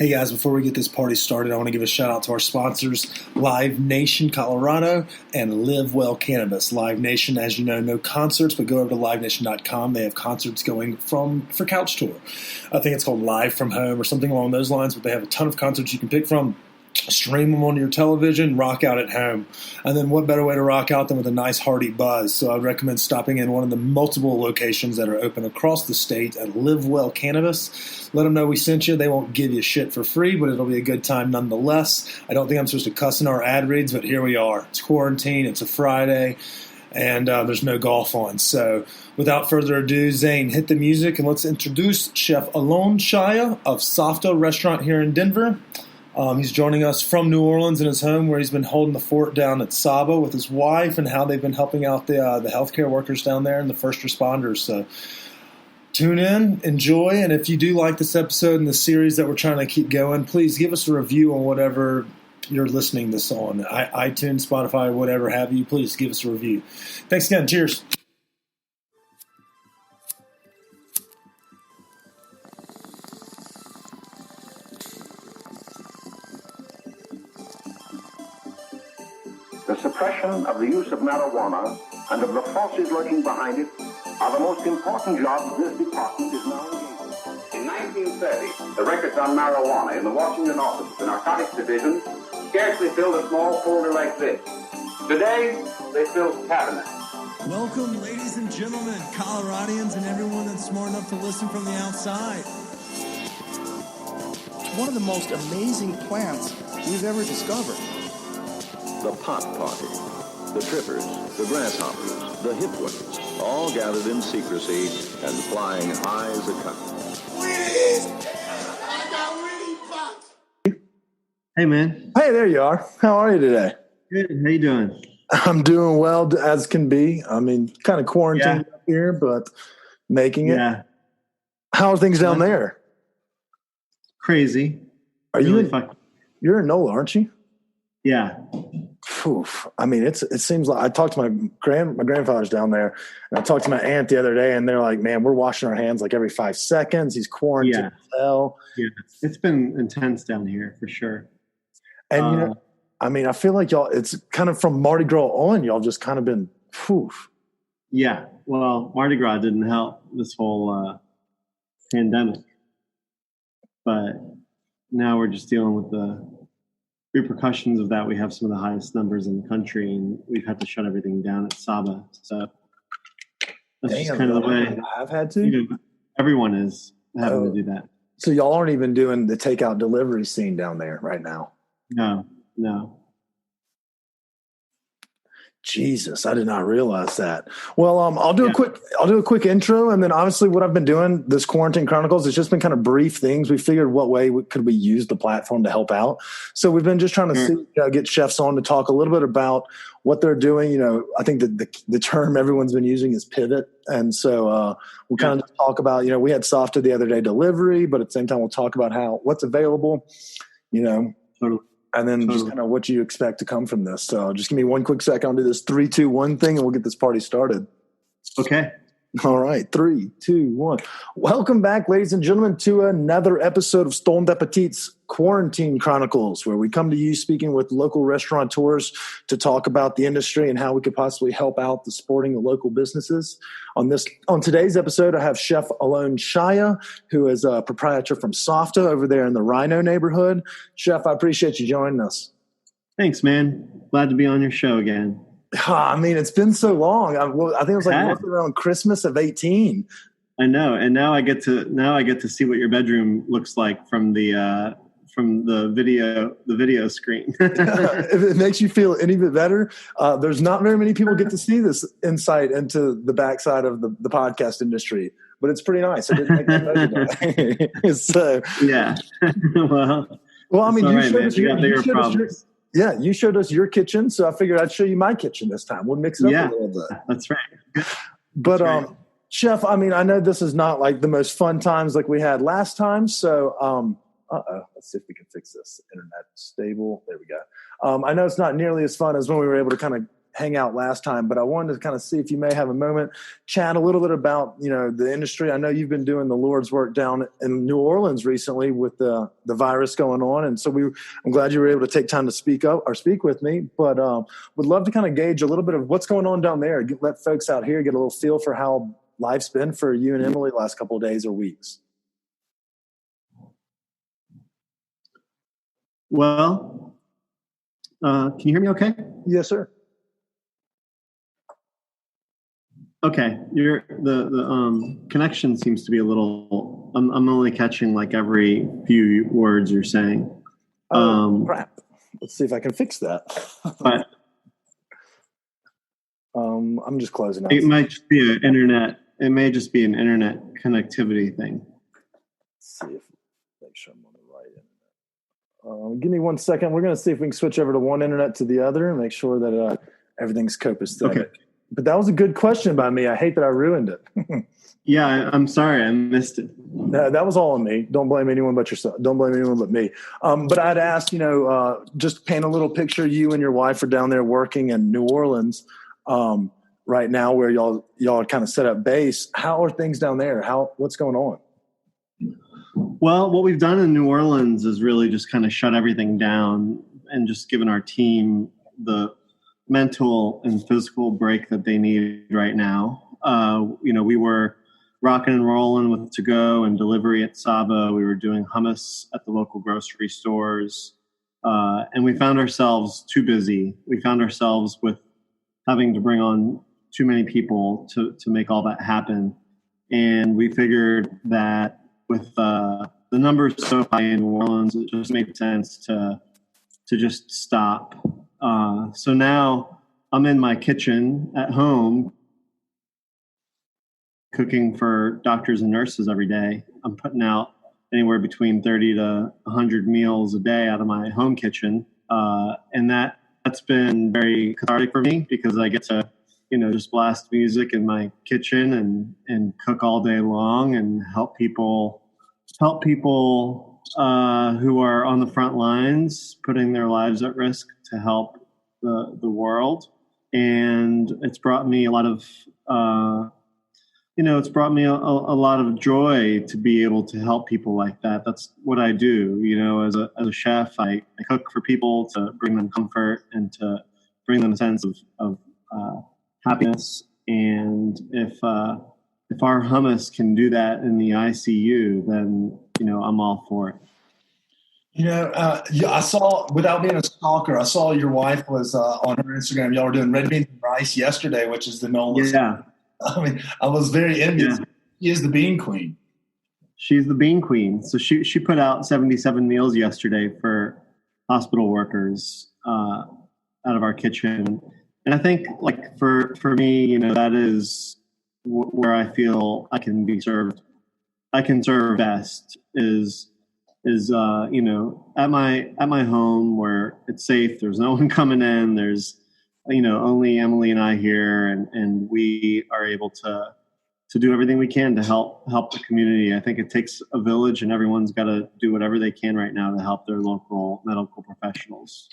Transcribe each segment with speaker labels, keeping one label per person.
Speaker 1: Hey guys, before we get this party started, I want to give a shout out to our sponsors, Live Nation Colorado and Live Well Cannabis. Live Nation, as you know, no concerts, but go over to livenation.com. They have concerts going for Couch Tour. I think it's called Live from Home or something along those lines, but they have a ton of concerts you can pick from. Stream them on your television, rock out at home. And then what better way to rock out than with a nice hearty buzz? So I'd recommend stopping in one of the multiple locations that are open across the state at Live Well Cannabis. Let them know we sent you. They won't give you shit for free, but it'll be a good time nonetheless. I don't think I'm supposed to cuss in our ad reads, but here we are. It's quarantine. It's a Friday. And there's no golf on. So without further ado, Zane, hit the music and let's introduce Chef Alon Shaya of Safta restaurant here in Denver. He's joining us from New Orleans in his home where he's been holding the fort down at Saba with his wife and how they've been helping out the healthcare workers down there and the first responders. So tune in, enjoy, and if you do like this episode and the series that we're trying to keep going, please give us a review on whatever you're listening this on. iTunes, Spotify, whatever have you. Please give us a review. Thanks again. Cheers.
Speaker 2: The suppression of the use of marijuana and of the forces lurking behind it are the most important jobs this department is now engaged in. In 1930, the records on marijuana in the Washington office of the Narcotics Division scarcely filled a small folder like this. Today, they fill cabinets.
Speaker 3: Welcome, ladies and gentlemen, Coloradians and everyone that's smart enough to listen from the outside.
Speaker 4: It's one of the most amazing plants we've ever discovered.
Speaker 5: The pot party, the trippers, the grasshoppers, the hip ones, all gathered in secrecy and flying high as a kite.
Speaker 6: Hey, man.
Speaker 7: Hey, there you are. How are you today?
Speaker 6: Good. How you doing?
Speaker 7: I'm doing well as can be. I mean, kind of quarantined up here, but making it.
Speaker 6: Yeah.
Speaker 7: How are things down there?
Speaker 6: Crazy.
Speaker 7: Are really you? You're in NOLA, aren't you?
Speaker 6: Yeah.
Speaker 7: Oof. I mean, it seems like I talked to my grandfather's down there, and I talked to my aunt the other day, and they're like, "Man, we're washing our hands like every 5 seconds. He's quarantined as hell."
Speaker 6: Yeah, it's been intense down here for sure.
Speaker 7: And you know, I mean, I feel like y'all. It's kind of from Mardi Gras on, y'all just kind of been. Poof.
Speaker 6: Yeah. Well, Mardi Gras didn't help this whole pandemic, but now we're just dealing with the repercussions of that. We have some of the highest numbers in the country, and we've had to shut everything down at Saba. So that's just kind of the way
Speaker 7: I've had to.
Speaker 6: You know, everyone is having to do that.
Speaker 7: So y'all aren't even doing the takeout delivery scene down there right now.
Speaker 6: No.
Speaker 7: Jesus, I did not realize that. Well, I'll do a quick intro, and then obviously what I've been doing this Quarantine Chronicles, it's just been kind of brief things. We figured what way could we use the platform to help out. So we've been just trying to get chefs on to talk a little bit about what they're doing. You know, I think that the term everyone's been using is pivot, and so we'll kind of talk about. You know, we had Safta the other day delivery, but at the same time we'll talk about what's available. You know. Totally. And then just kind of what you expect to come from this. So just give me one quick second. I'll do this 3, 2, 1 thing, and we'll get this party started.
Speaker 6: Okay.
Speaker 7: All right. 3, 2, 1. Welcome back, ladies and gentlemen, to another episode of Stoned Appetit's Quarantine Chronicles, where we come to you speaking with local restaurateurs to talk about the industry and how we could possibly help out the supporting the local businesses. On today's episode, I have Chef Alon Shaya, who is a proprietor from Safta over there in the Rhino neighborhood. Chef, I appreciate you joining us.
Speaker 6: Thanks, man. Glad to be on your show again.
Speaker 7: I mean, it's been so long. I think it was like around Christmas of 18.
Speaker 6: I know, and now I get to see what your bedroom looks like from the video screen.
Speaker 7: If it makes you feel any bit better, there's not very many people get to see this insight into the backside of the podcast industry, but it's pretty nice. I didn't make that better. So yeah. well, I mean, you showed us your kitchen, so I figured I'd show you my kitchen this time. We'll mix it up a little bit.
Speaker 6: That's right.
Speaker 7: But Chef, I mean, I know this is not like the most fun times like we had last time, so let's see if we can fix this. Internet stable. There we go. I know it's not nearly as fun as when we were able to kind of hang out last time, but I wanted to kind of see if you may have a moment, chat a little bit about, the industry. I know you've been doing the Lord's work down in New Orleans recently with the virus going on. And so I'm glad you were able to take time to speak with me, but would love to kind of gauge a little bit of what's going on down there. Let folks out here get a little feel for how life's been for you and Emily the last couple of days or weeks.
Speaker 6: Well, can you hear me okay?
Speaker 7: Yes, sir.
Speaker 6: Okay. The connection seems to be a little, I'm only catching like every few words you're saying.
Speaker 7: Crap. Let's see if I can fix that.
Speaker 6: But
Speaker 7: I'm just closing out.
Speaker 6: It might just be an internet. It may just be an internet connectivity thing.
Speaker 7: Let's see if make sure I'm on the right internet. Give me 1 second. We're going to see if we can switch over to one internet to the other and make sure that everything's copacetic. Okay. But that was a good question by me. I hate that I ruined it.
Speaker 6: Yeah, I'm sorry. I missed it.
Speaker 7: No, that was all on me. Don't blame anyone but yourself. Don't blame anyone but me. But I'd ask, just paint a little picture. You and your wife are down there working in New Orleans right now, where y'all are kind of set up base. How are things down there? What's going on?
Speaker 6: Well, what we've done in New Orleans is really just kind of shut everything down and just given our team the mental and physical break that they need right now. We were rocking and rolling with to-go and delivery at Saba. We were doing hummus at the local grocery stores. And we found ourselves too busy. We found ourselves with having to bring on too many people to make all that happen. And we figured that with the numbers so high in New Orleans, it just made sense to just stop. So now I'm in my kitchen at home cooking for doctors and nurses every day. I'm putting out anywhere between 30 to 100 meals a day out of my home kitchen. And that's been very cathartic for me because I get to, just blast music in my kitchen and cook all day long and help people who are on the front lines, putting their lives at risk to help the world. And it's brought me a lot of, it's brought me a lot of joy to be able to help people like that. That's what I do. As a chef, I cook for people to bring them comfort and to bring them a sense of happiness. And if our hummus can do that in the ICU, then I'm all for it.
Speaker 1: I saw, without being a stalker, I saw your wife was on her Instagram. Y'all were doing red beans and rice yesterday, which is the NOLA.
Speaker 6: Yeah.
Speaker 1: I mean, I was very envious. Yeah. She is the bean queen.
Speaker 6: She's the bean queen. So she put out 77 meals yesterday for hospital workers out of our kitchen. And I think, like, for me, that is where I feel I can be served. I can serve best is at my home where it's safe. There's no one coming in. There's only Emily and I here, and we are able to do everything we can to help the community. I think it takes a village, and everyone's got to do whatever they can right now to help their local medical professionals.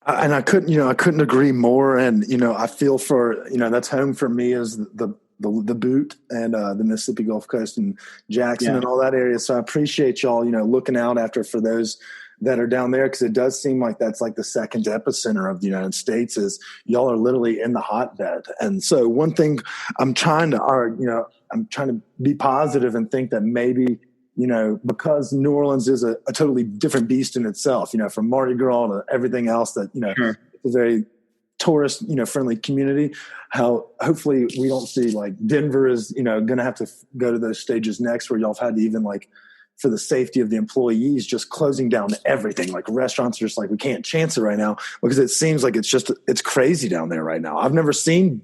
Speaker 7: And I couldn't agree more. And I feel for that's home for me is the boot and the Mississippi Gulf Coast and Jackson and all that area. So I appreciate y'all looking out for those that are down there, because it does seem like that's like the second epicenter of the United States. Is y'all are literally in the hotbed. And so one thing I'm trying to be positive and think that maybe because New Orleans is a totally different beast in itself, from Mardi Gras to everything else that,
Speaker 6: sure.
Speaker 7: It's a very tourist, friendly community, how hopefully we don't see like Denver is, going to have to go to those stages next where y'all have had to even like for the safety of the employees, just closing down everything. Like restaurants are just like, we can't chance it right now because it seems like it's crazy down there right now. I've never seen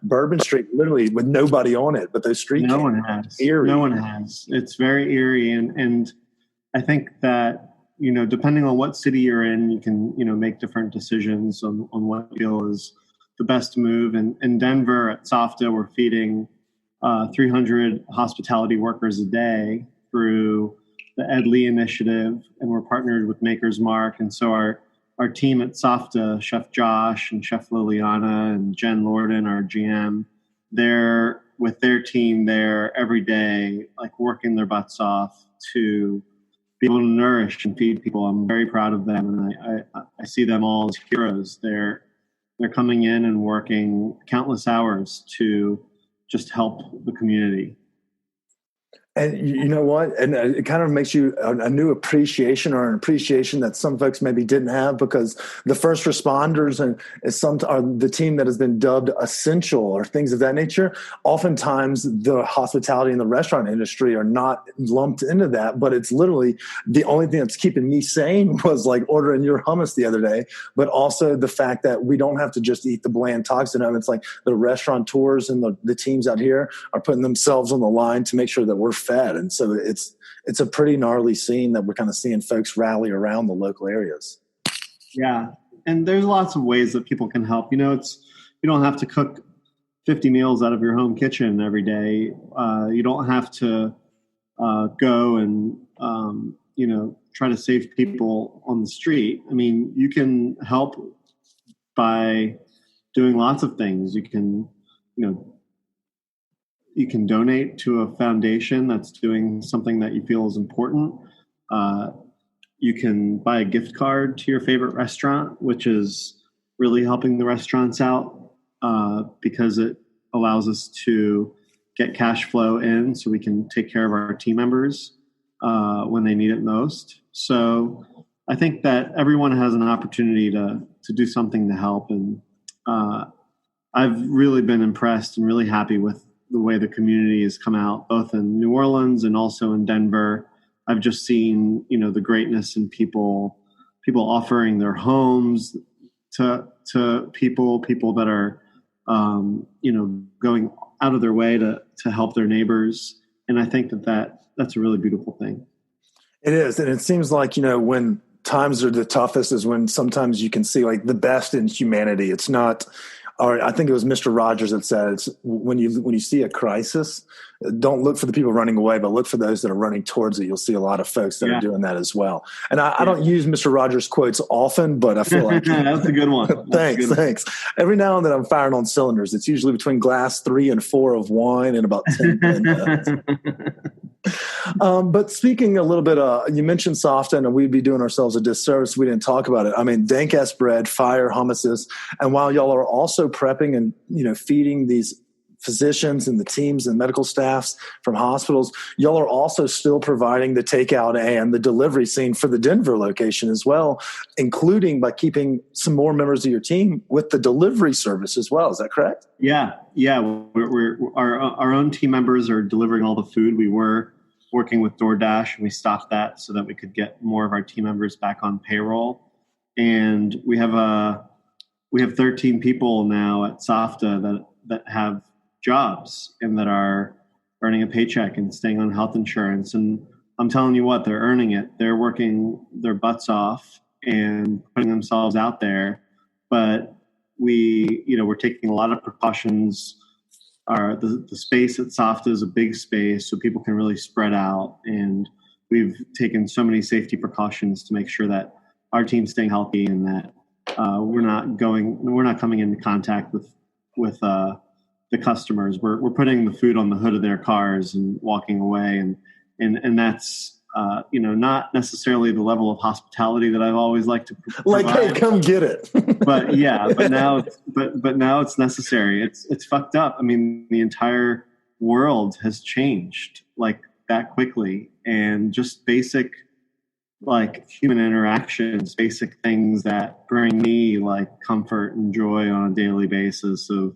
Speaker 7: Bourbon Street literally with nobody on it, but those streets.
Speaker 6: No one has. Eerie. No one has. It's very eerie. And I think that, depending on what city you're in, you can, make different decisions on what you feel is the best move. And in Denver at Safta, we're feeding 300 hospitality workers a day through the Ed Lee initiative, and we're partnered with Maker's Mark. And so our our team at Safta, Chef Josh and Chef Liliana and Jen Lorden, our GM, they're with their team there every day, like working their butts off to be able to nourish and feed people. I'm very proud of them, and I see them all as heroes. They're coming in and working countless hours to just help the community.
Speaker 7: And you know what? And it kind of makes you a new appreciation, or an appreciation that some folks maybe didn't have, because the first responders and are the team that has been dubbed essential or things of that nature. Oftentimes the hospitality and the restaurant industry are not lumped into that, but it's literally the only thing that's keeping me sane was like ordering your hummus the other day, but also the fact that we don't have to just eat the bland toxin. It's like the restaurateurs and the teams out here are putting themselves on the line to make sure that we're fed. And so it's a pretty gnarly scene that we're kind of seeing folks rally around the local areas.
Speaker 6: Yeah. And there's lots of ways that people can help. You don't have to cook 50 meals out of your home kitchen every day. You don't have to go and, try to save people on the street. I mean, you can help by doing lots of things. You can donate to a foundation that's doing something that you feel is important. You can buy a gift card to your favorite restaurant, which is really helping the restaurants out because it allows us to get cash flow in so we can take care of our team members when they need it most. So I think that everyone has an opportunity to do something to help. And I've really been impressed and really happy with the way the community has come out, both in New Orleans and also in Denver. I've just seen, the greatness in people offering their homes to people that are, going out of their way to help their neighbors. And I think that's a really beautiful thing.
Speaker 7: It is. And it seems like, when times are the toughest is when sometimes you can see like the best in humanity. It's not, or I think it was Mr. Rogers that said, it's when you see a crisis, don't look for the people running away, but look for those that are running towards it. You'll see a lot of folks that are doing that as well. And I don't use Mr. Rogers quotes often, but I feel like
Speaker 6: that's a good one.
Speaker 7: Thanks. Every now and then I'm firing on cylinders. It's usually between glass 3 and 4 of wine and about 10 minutes. But speaking a little bit, you mentioned Safta, and we'd be doing ourselves a disservice if we didn't talk about it. I mean, dank-ass bread, fire hummuses, and while y'all are also prepping and feeding these physicians and the teams and medical staffs from hospitals, y'all are also still providing the takeout and the delivery scene for the Denver location as well, including by keeping some more members of your team with the delivery service as well. Is that correct?
Speaker 6: Yeah. We're our own team members are delivering all the food. We were working with DoorDash, and we stopped that so that we could get more of our team members back on payroll. And we have 13 people now at Safta that have jobs and that are earning a paycheck and staying on health insurance. And I'm telling you what, they're earning it. They're working their butts off and putting themselves out there. But we're taking a lot of precautions. The space at Safta is a big space, so people can really spread out. And we've taken so many safety precautions to make sure that our team's staying healthy and that we're not coming into contact with the customers. We're putting the food on the hood of their cars and walking away, and that's not necessarily the level of hospitality that I've always liked to provide.
Speaker 7: Like, hey, come get it.
Speaker 6: But now it's necessary. It's fucked up. I mean, the entire world has changed like that quickly, and just basic like human interactions, basic things that bring me like comfort and joy on a daily basis of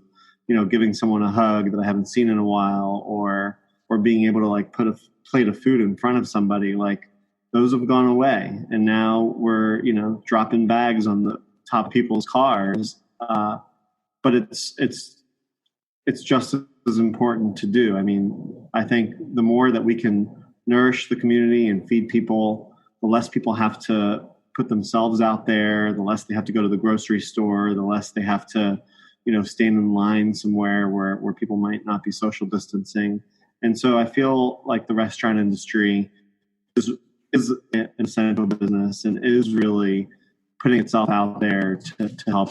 Speaker 6: giving someone a hug that I haven't seen in a while, or being able to like put a plate of food in front of somebody, like those have gone away. And now we're, dropping bags on the top of people's cars. But it's just as important to do. I mean, I think the more that we can nourish the community and feed people, the less people have to put themselves out there, the less they have to go to the grocery store, the less they have to stand in line somewhere where people might not be social distancing. And so I feel like the restaurant industry is an essential business and is really putting itself out there to help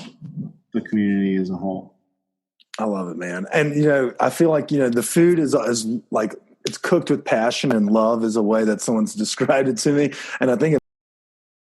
Speaker 6: the community as a whole.
Speaker 7: I love it, man. And, I feel like, the food is like, it's cooked with passion, and love is a way that someone's described it to me. And I think